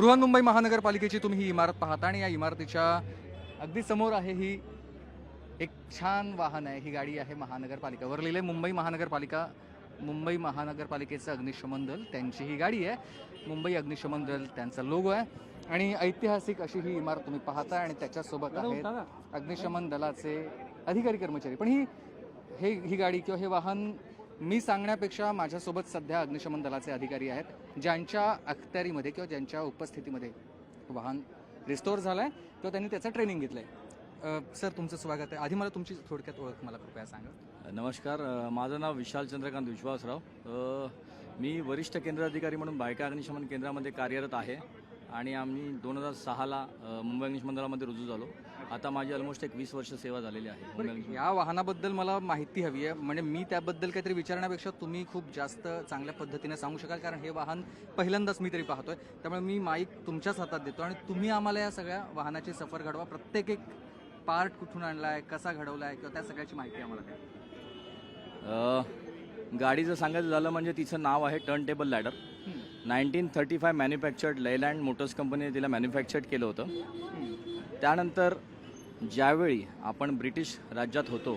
बृहन्मुंबई महानगरपालिकेची तुम्ही ही इमारत पाहता आणि या इमारतीच्या अगदी समोर आहे ही एक छान वाहन आहे. ही गाडी आहे महानगरपालिका. वर लिहिले मुंबई महानगरपालिका. मुंबई महानगरपालिकेचं अग्निशमन दल त्यांची ही गाडी आहे. मुंबई अग्निशमन दल त्यांचा लोगो आहे आणि ऐतिहासिक अशी ही इमारत तुम्ही पाहता आणि त्याच्यासोबत आहेत अग्निशमन दलाचे अधिकारी कर्मचारी. पण ही गाडी किंवा हे वाहन मी सांगण्यापेक्षा माझ्यासोबत सध्या अग्निशमन दलाचे अधिकारी आहेत ज्यांच्या अखत्यारीमध्ये किंवा ज्यांच्या उपस्थितीमध्ये वाहन रिस्टोअर झालं आहे किंवा त्यांनी त्याचं ट्रेनिंग घेतलं आहे. सर तुमचं स्वागत आहे. आधी मला तुमची थोडक्यात ओळख मला कृपया सांगा. नमस्कार, माझं नाव विशाल चंद्रकांत विश्वासराव. मी वरिष्ठ केंद्र अधिकारी म्हणून भायखळा अग्निशमन केंद्रामध्ये कार्यरत आहे आणि आम्ही 2006ला मुंबई अग्निशमन दलामध्ये रुजू झालो. आता माझी ऑलमोस्ट 20 वर्ष सेवा झालेली आहे. या वाहनाबद्दल मला माहिती हवी आहे. म्हणजे मी त्याबद्दल काहीतरी विचारण्यापेक्षा तुम्ही खूप जास्त चांगल्या पद्धतीने सांगू शकाल, कारण हे वाहन पहिल्यांदाच मी तरी पाहतोय. त्यामुळे मी माईक तुमच्याच हातात देतो आणि तुम्ही आम्हाला या सगळ्या वाहनाची सफर घडवा. प्रत्येक एक पार्ट कुठून आणलाय, कसा घडवलाय किंवा त्या सगळ्याची माहिती आम्हाला द्या. गाडीचं सांगायचं झालं म्हणजे तिचं नाव आहे turn table ladder. 1935 manufactured Leyland Motors कंपनीने तिला मॅन्युफॅक्चर्ड केलं होतं. त्यानंतर ज्यावेळी आपण ब्रिटिश राज्यात होतो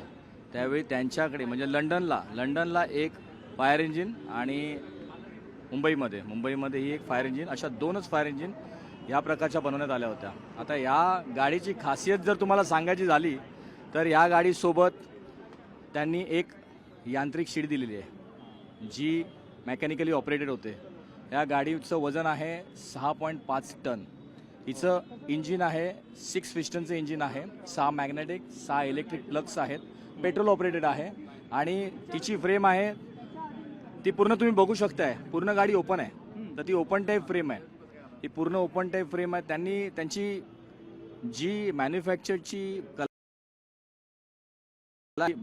त्यावेळी त्यांच्याकडे म्हणजे लंडनला एक फायर इंजिन आणि मुंबईमध्ये ही एक फायर इंजिन, अशा 2च फायर इंजिन या प्रकारच्या बनवण्यात आल्या होत्या. आता या गाडीची खासियत जर तुम्हाला सांगायची झाली तर या गाडीसोबत त्यांनी एक यांत्रिक शीट दिलेली आहे जी मेकॅनिकली ऑपरेटेड होते. या गाडीचं वजन आहे 6.5 टन. हिचं इंजिन आहे 6 पिस्टनचं इंजिन आहे. 6 मॅग्नेटिक 6 इलेक्ट्रिक प्लग्स आहेत. पेट्रोल ऑपरेटेड आहे आणि तिची फ्रेम आहे ती पूर्ण तुम्ही बघू शकताय. पूर्ण गाडी ओपन आहे, तर ती ओपन टाईप फ्रेम आहे. ही पूर्ण ओपन टाईप फ्रेम आहे. त्यांनी त्यांची जी मॅन्युफॅक्चरची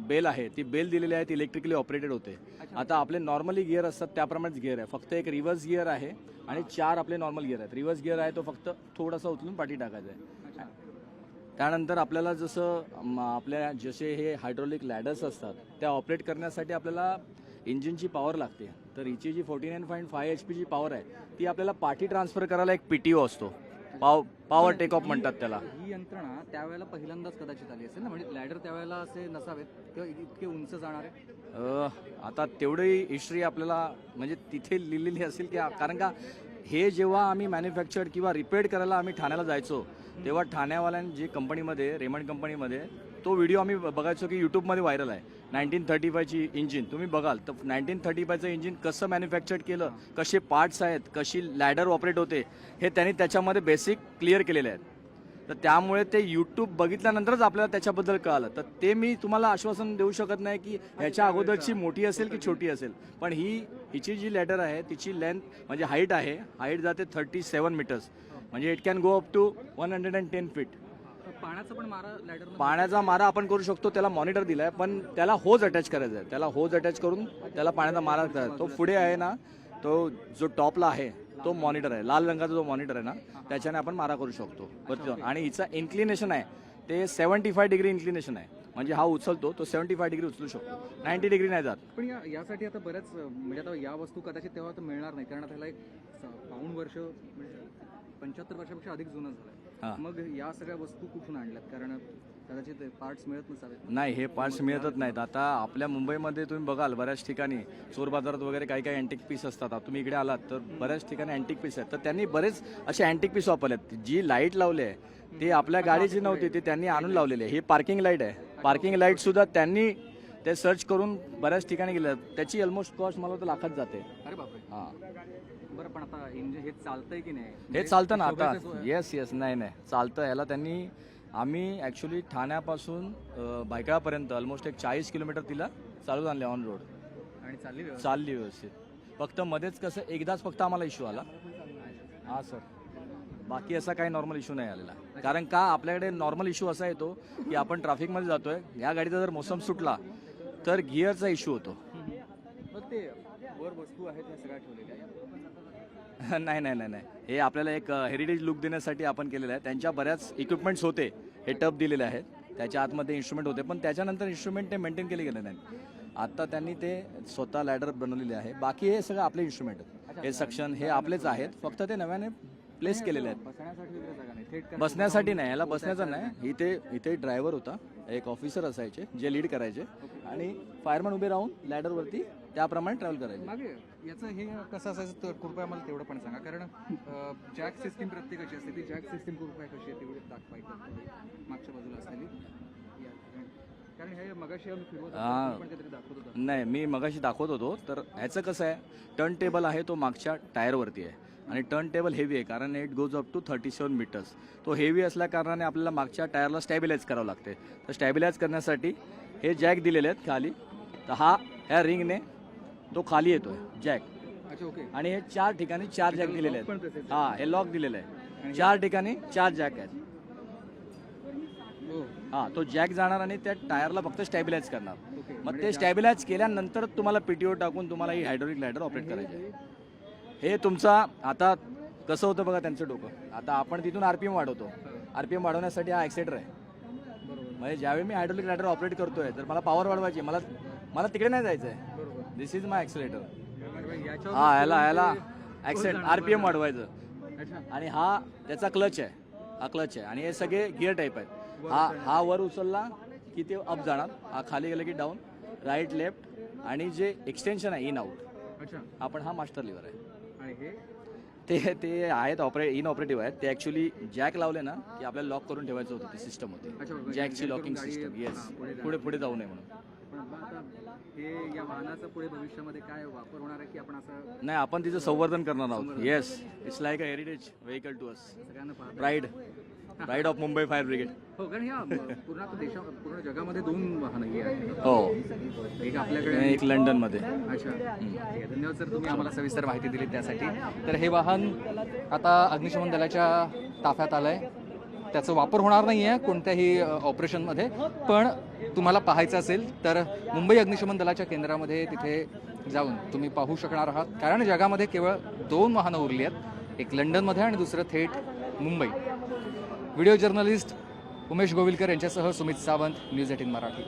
बेल आहे ती बेल दिलेली आहे, ती इलेक्ट्रिकली ऑपरेटेड होते. आता आपले नॉर्मली गिअर असतात त्याप्रमाणेच गिअर आहे, फक्त एक रिव्हर्स गिअर आहे आणि 4 आपले नॉर्मल गिअर आहेत. रिव्हर्स गिअर आहे तो फक्त थोडासा उचलून पाठी टाकायचा आहे. त्यानंतर आपल्याला आपल्या जसे हे हायड्रोलिक लॅडर्स असतात त्या ऑपरेट करण्यासाठी आपल्याला इंजिनची पॉवर लागते. तर हिची जी 49.5 HP जी पॉवर आहे ती आपल्याला पाठी ट्रान्सफर करायला एक PTO असतो, पॉवर टेक ऑफ म्हणतात त्याला. ही यंत्रणा त्यावेळेला पहिल्यांदाच कदाचित आली असेल ना, म्हणजे लॅडर त्यावेळेला असे नसावेत किंवा इतके उंच जाणारे. आता तेवढी हिस्ट्री आपल्याला म्हणजे तिथे लिहिलेली असेल की, कारण का हे जेव्हा आम्ही मॅन्युफॅक्चर किंवा रिपेअर करायला आम्ही ठाण्याला जायचो तेव्हा ठाण्यावाल्यांनी जे कंपनीमध्ये रेमंड कंपनीमध्ये तो व्हिडिओ आम्ही बघायचो की यूट्यूबमध्ये व्हायरल आहे. 1935ची इंजिन तुम्ही बघाल तर 1935चं इंजिन कसं मॅन्युफॅक्चर केलं, कसे पार्ट्स आहेत, कशी लॅडर ऑपरेट होते हे त्यांनी त्याच्यामध्ये बेसिक क्लिअर केलेले आहेत. तर त्यामुळे ते यूट्यूब बघितल्यानंतरच आपल्याला त्याच्याबद्दल कळालं. तर ते मी तुम्हाला आश्वासन देऊ शकत नाही की ह्याच्या अगोदरची मोठी असेल की छोटी असेल, पण हिची जी लॅडर आहे तिची लेंथ म्हणजे हाईट जाते 37 मीटर्स, म्हणजे it can go up to 110 feet. पाण्याचा मारा आपण करू शकतो. त्याला मॉनिटर दिलाय, पण त्याला होज अटॅच करायचा आहे. त्याला होज अटॅच करून त्याला पाण्याचा मारा करायचा. तो पुढे आहे ना, तो जो टॉपला आहे तो मॉनिटर आहे, लाल रंगाचा जो मॉनिटर आहे ना त्याच्याने आपण मारा करू शकतो. आणि हिचा इन्क्लिनेशन आहे ते 75 डिग्री इन्क्लिनेशन आहे, म्हणजे हा उचलतो तो 75 डिग्री उचलू शकतो, 90 डिग्री नाही जात. पण यासाठी आता बऱ्याच म्हणजे आता या वस्तू कदाचित तेव्हा तर मिळणार नाही, कारण त्याला एक 52 वर्ष म्हणजे 75 वर्षापेक्षा अधिक जुनं झालं. मग या सगळ्या वस्तू कुठून आणल्यात, कारण कदाचित पार्ट्स मिळत नसावेत. नाही, हे पार्ट्स मिळतच नाहीत. आता आपल्या मुंबईमध्ये तुम्ही बघाल बऱ्याच ठिकाणी चोर बाजारात वगैरे काही अँटिक पीस असतात. तुम्ही इकडे आलात तर बऱ्याच ठिकाणी अँटिक पीस आहेत. तर त्यांनी बरेच असे अँटिक पीस वापरलेत. जी लाईट लावली आहे ती आपल्या गाडीची नव्हती, ती त्यांनी आणून लावलेली आहे. ही पार्किंग लाईट आहे. पार्किंग लाईट सुद्धा त्यांनी ते सर्च करून बऱ्याच ठिकाणी गेलं. त्याची ऑलमोस्ट कॉस्ट मला तर लाखात जाते. अरे बापरे. बरं, पण आता इंजिन हे चालतंय की नाही? हे चालतं ना आता. येस नाही चालतं. याला आम्ही ॲक्च्युली ठाण्यापासून भायखळापर्यंत ऑलमोस्ट एक 40 किलोमीटर तिला चालू आणले ऑन रोड आणि चालली व्यवस्थित. फक्त मध्येच कसं एकदाच फक्त आम्हाला इश्यू आला. हां सर, बाकी असा काही नॉर्मल इश्यू नाही आलेला. कारण का आपल्याकडे नॉर्मल इश्यू असा येतो की आपण ट्रॅफिकमध्ये जातोय, या गाडीचा जर मोसम सुटला तर गिअरचा इश्यू होतो. ते वर वस्तू आहेत त्या सगळ्या ठेवलेल्या नाही, हे आपल्याला एक हेरिटेज लुक देण्यासाठी आपण केलेलं आहे. त्यांच्या बऱ्याच इक्विपमेंट्स होते, हे टप दिलेले आहेत, त्याच्या आतमध्ये इन्स्ट्रुमेंट होते, पण त्याच्यानंतर इन्स्ट्रुमेंट ते मेंटेन केले गेले नाहीत. आता त्यांनी ते स्वतः लॅडर बनवलेले आहे. बाकी हे सगळं आपले इन्स्ट्रुमेंट, हे सक्शन हे आपलेच आहेत, फक्त ते नव्याने प्लेस केलेले आहेत. बसण्यासाठी वगैरे जागा नाही, थेट बसण्यासाठी नाही, याला बसण्याचं नाही. इथे ड्रायव्हर होता, एक ऑफिसर असायचे जे लीड करायचे आणि फायरमॅन उभे राहून लॅडरवरती त्याप्रमाणे ट्रॅव्हल करायचे. मागे याचं हे कसं असायचं तर कृपया मला तेवढं पण सांगा, कारण जॅक सिस्टीम प्रत्येकाची असते, ती जॅक सिस्टीम कृपया कशी आहे तेवढी दाखवायची मागच्या बाजूला असलेली, कारण हे मगाशी आम्ही फिरवत होतो, पण काहीतरी दाखवत होतो. नाही, मी मगाशी दाखवत होतो. तर ह्याचं कसं आहे, टर्न टेबल आहे तो मागच्या टायरवरती आहे आणि टर्न टेबल हेवी आहे कारण it goes up to 37 meters. तो हेवी असल्या कारणाने आपल्याला मागच्या टायरला स्टॅबिलाइज करावं लागते. तर स्टॅबिलाइज करण्यासाठी हे जॅक दिलेले आहेत खाली. तर ह्या रिंगने तो खाली येतोय जॅक. अच्छा, ओके. आणि हे 4 ठिकाणी 4 जॅक दिलेले आहेत. हे लॉक दिलेलं आहे. 4 ठिकाणी 4 जॅक आहेत. तो जॅक जाणार आणि त्या टायरला फक्त स्टॅबिलाइज करणार. मग ते स्टॅबिलाइज केल्यानंतर तुम्हाला पीटीओ टाकून तुम्हाला ही हायड्रोलिक लॅडर ऑपरेट करायची आहे. हे तुमचा आता कसं होतं बघा त्यांचं डोकं. आता आपण तिथून आरपीएम वाढवतो. आरपीएम वाढवण्यासाठी हा ॲक्सिलेटर आहे. म्हणजे ज्यावेळी मी हायड्रोलिक लॅडर ऑपरेट करतोय तर मला पॉवर वाढवायची, मला तिकडे नाही जायचं आहे. दिस इज माय ॲक्सिलेटर. याला ॲक्सिलेटर आरपीएम वाढवायचं आणि हा त्याचा क्लच आहे. हा क्लच आहे आणि हे सगळे गिअर टाईप आहेत. हा वर उचलला की ते अप जाणार, हा खाली गेला की डाऊन, राईट लेफ्ट आणि जे एक्सटेन्शन आहे इन आउट, आपण हा मास्टर लिव्हर आहे. ते आहेत इनऑपरेटिव्ह आहेत. ते ॲक्च्युली जॅक लावले ना की आपल्याला लॉक करून ठेवायचं होतं. ती सिस्टम होती जॅकची लॉकिंग सिस्टम. येस, पुढे जाऊ नये म्हणून. हे या वाहनाचा पुढे भविष्यामध्ये काय वापर होणार आहे की आपण असं नाही, आपण तिचं संवर्धन करणार आहोत. Yes, it's like a heritage vehicle to us. Pride of Mumbai fire brigade. हो, कारण ह्या पूर्ण पूर्ण जगामध्ये 2 वाहनं ही आहेत. हो, एक आपल्याकडे, एक लंडनमध्ये. अच्छा, धन्यवाद सर, तुम्ही आम्हाला सविस्तर माहिती दिली त्यासाठी. तर हे वाहन आता अग्निशमन दलाच्या ताफ्यात आलं आहे. त्याचा वापर होणार नाही आहे कोणत्याही ऑपरेशनमध्ये, पण तुम्हाला पाहायचं असेल तर मुंबई अग्निशमन दलाच्या केंद्रामध्ये तिथे जाऊन तुम्ही पाहू शकणार आहात. कारण जगामध्ये केवळ 2 वाहनं उरली आहेत, एक लंडनमध्ये आणि दुसरं थेट मुंबई. व्हिडिओ जर्नलिस्ट उमेश गोविलकर यांच्यासह सुमित सावंत, न्यूज 18 मराठी.